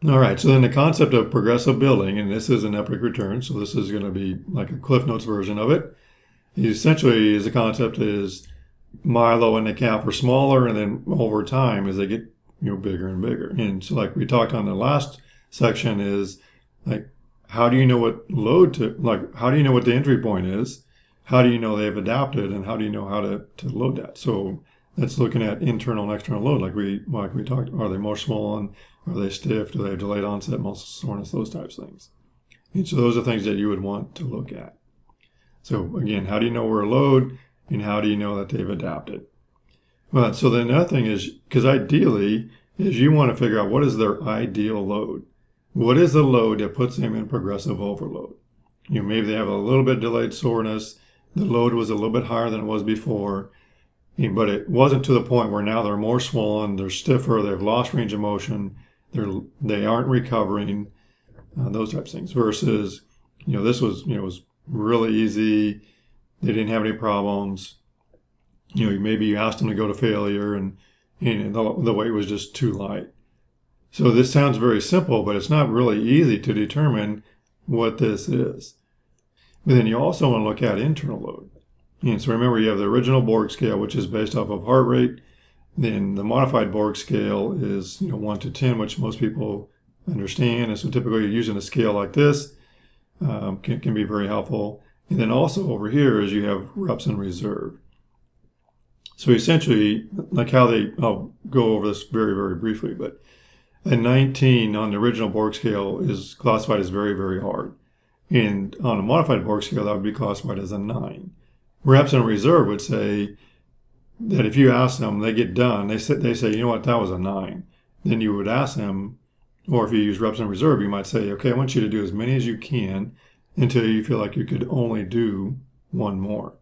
All right, so then the concept of progressive building, and this is an epic return, so this is going to be like a Cliff Notes version of it. Essentially, the concept is Milo and the calf are smaller, and then over time, as they get bigger and bigger. And so, like we talked on the last section, is like how do you know what load to like? How do you know what the entry point is? How do you know they've adapted, and how do you know how to load that? So that's looking at internal and external load, like we talked. Are they more swollen? Are they stiff? Do they have delayed onset muscle soreness? Those types of things. And so those are things that you would want to look at. So again, how do you know where a load, and how do you know that they've adapted? Well, so then another thing is, because ideally, is you want to figure out what is their ideal load. What is the load that puts them in progressive overload? Maybe they have a little bit delayed soreness. The load was a little bit higher than it was before, but it wasn't to the point where now they're more swollen, they're stiffer, they've lost range of motion, they aren't recovering, those types of things. Versus, this was really easy. They didn't have any problems. Maybe you asked them to go to failure, and the weight was just too light. So this sounds very simple, but it's not really easy to determine what this is. But then you also want to look at internal load. And so remember, you have the original Borg scale, which is based off of heart rate. Then the modified Borg scale is 1 to 10, which most people understand. And so typically using a scale like this can be very helpful. And then also over here is you have reps in reserve. So essentially, like I'll go over this very, very briefly, but a 19 on the original Borg scale is classified as very, very hard. And on a modified Borg scale, that would be classified as a 9. Reps in reserve would say that if you ask them, they get done, they say, that was a 9. Then you would ask them, or if you use reps in reserve, you might say, okay, I want you to do as many as you can until you feel like you could only do one more.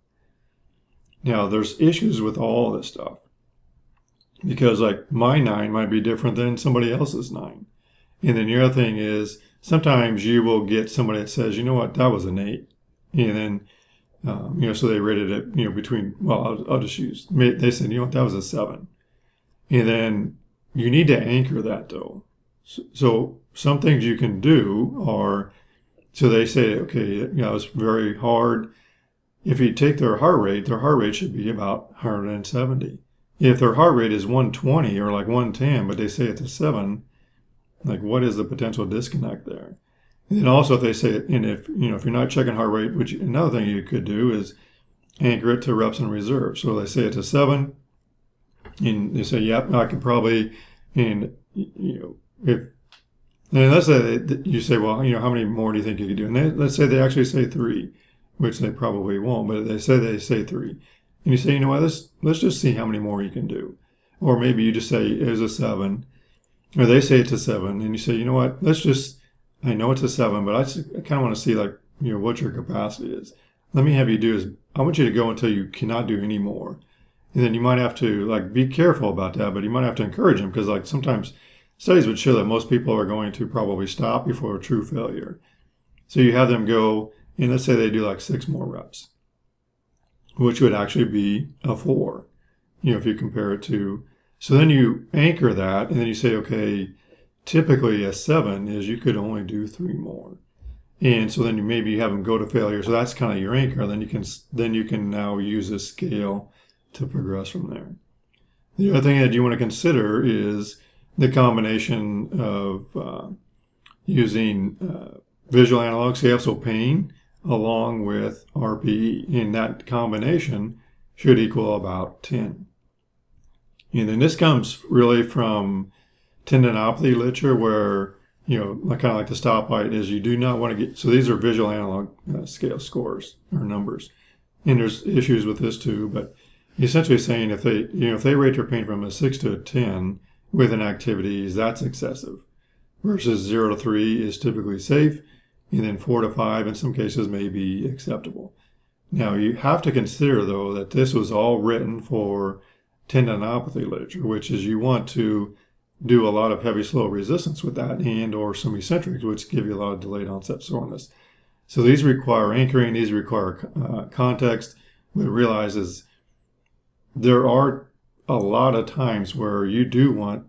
Now, there's issues with all of this stuff because like my 9 might be different than somebody else's 9. And then the other thing is sometimes you will get somebody that says, that was an 8. And then, so they rated it, between, I'll just use, they said, that was a 7. And then you need to anchor that though. So some things you can do are, so they say, okay, it's very hard. If you take their heart rate should be about 170. If their heart rate is 120 or like 110, but they say it's a 7, like what is the potential disconnect there? And then also if they say, and if you're not checking heart rate, which another thing you could do is anchor it to reps in reserve. So they say it's a 7, and they say, yep, I could probably, and if, and let's say you say, well, how many more do you think you could do? And let's say they actually say 3, which they probably won't, but they say 3. And you say, what, let's just see how many more you can do. Or maybe you just say it was a 7, or they say it's a 7, and you say, what, I know it's a 7, but I kind of want to see what your capacity is. Let me have you do is, I want you to go until you cannot do any more. And then you might have to be careful about that, but you might have to encourage them because sometimes studies would show that most people are going to probably stop before a true failure. So you have them go, and let's say they do 6 more reps, which would actually be a 4, if you compare it to. So then you anchor that, and then you say, okay, typically a 7 is you could only do 3 more. And so then maybe you have them go to failure. So that's kind of your anchor. Then you can now use a scale to progress from there. The other thing that you want to consider is the combination of using visual analog scale, so pain, along with RPE. And that combination should equal about 10. And then this comes really from tendinopathy literature where, kind of like the stoplight is you do not want to get, so these are visual analog scale scores or numbers. And there's issues with this too, but essentially saying if they rate their pain from a 6 to a 10 with an activities, that's excessive. Versus 0 to 3 is typically safe, and then 4 to 5 in some cases may be acceptable. Now you have to consider though that this was all written for tendinopathy literature, which is you want to do a lot of heavy slow resistance with that and or some eccentrics, which give you a lot of delayed onset soreness. So these require anchoring, these require context, but realize is there are a lot of times where you do want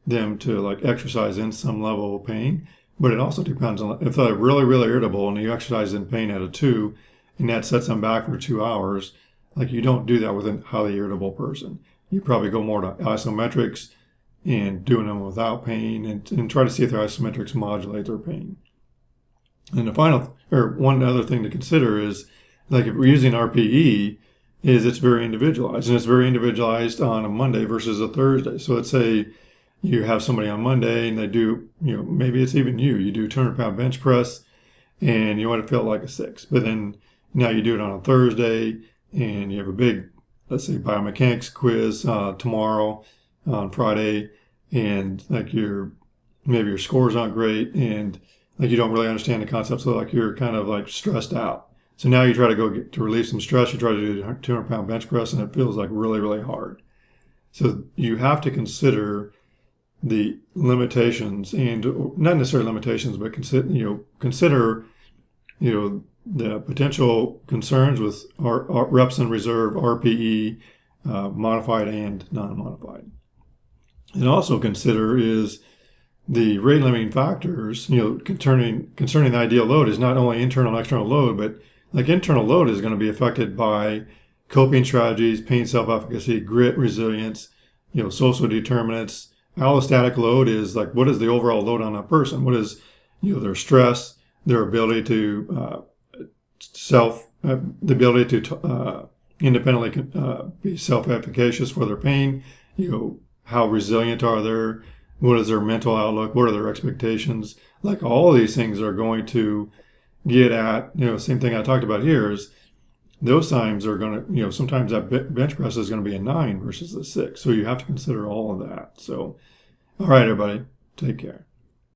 them to like exercise in some level of pain. But it also depends on if they're really, really irritable and you exercise in pain at a 2 and that sets them back for 2 hours, like you don't do that with a highly irritable person. You probably go more to isometrics and doing them without pain and try to see if their isometrics modulate their pain. And the final, or one other thing to consider is, like if we're using RPE, is it's very individualized. And it's very individualized on a Monday versus a Thursday. So let's say you have somebody on Monday and they do, maybe it's even you do 200-pound bench press and you want to feel like a 6. But then now you do it on a Thursday and you have a big, let's say, biomechanics quiz tomorrow on Friday, and like maybe your scores aren't great and like you don't really understand the concept, so like you're kind of like stressed out. So now you try to go to relieve some stress, you try to do 200-pound bench press and it feels like really, really hard. So you have to consider the limitations, and not necessarily limitations, but consider the potential concerns with our reps in reserve, RPE, modified and non-modified. And also consider is the rate limiting factors, concerning the ideal load is not only internal and external load, but like internal load is going to be affected by coping strategies, pain self-efficacy, grit, resilience, social determinants. Allostatic load is like, what is the overall load on that person? What is, their stress, their ability to the ability to independently be self-efficacious for their pain, how resilient are they? What is their mental outlook? What are their expectations? Like all these things are going to get at, same thing I talked about here is those times are going to, sometimes that bench press is going to be a 9 versus a 6. So you have to consider all of that. So, all right, everybody, take care.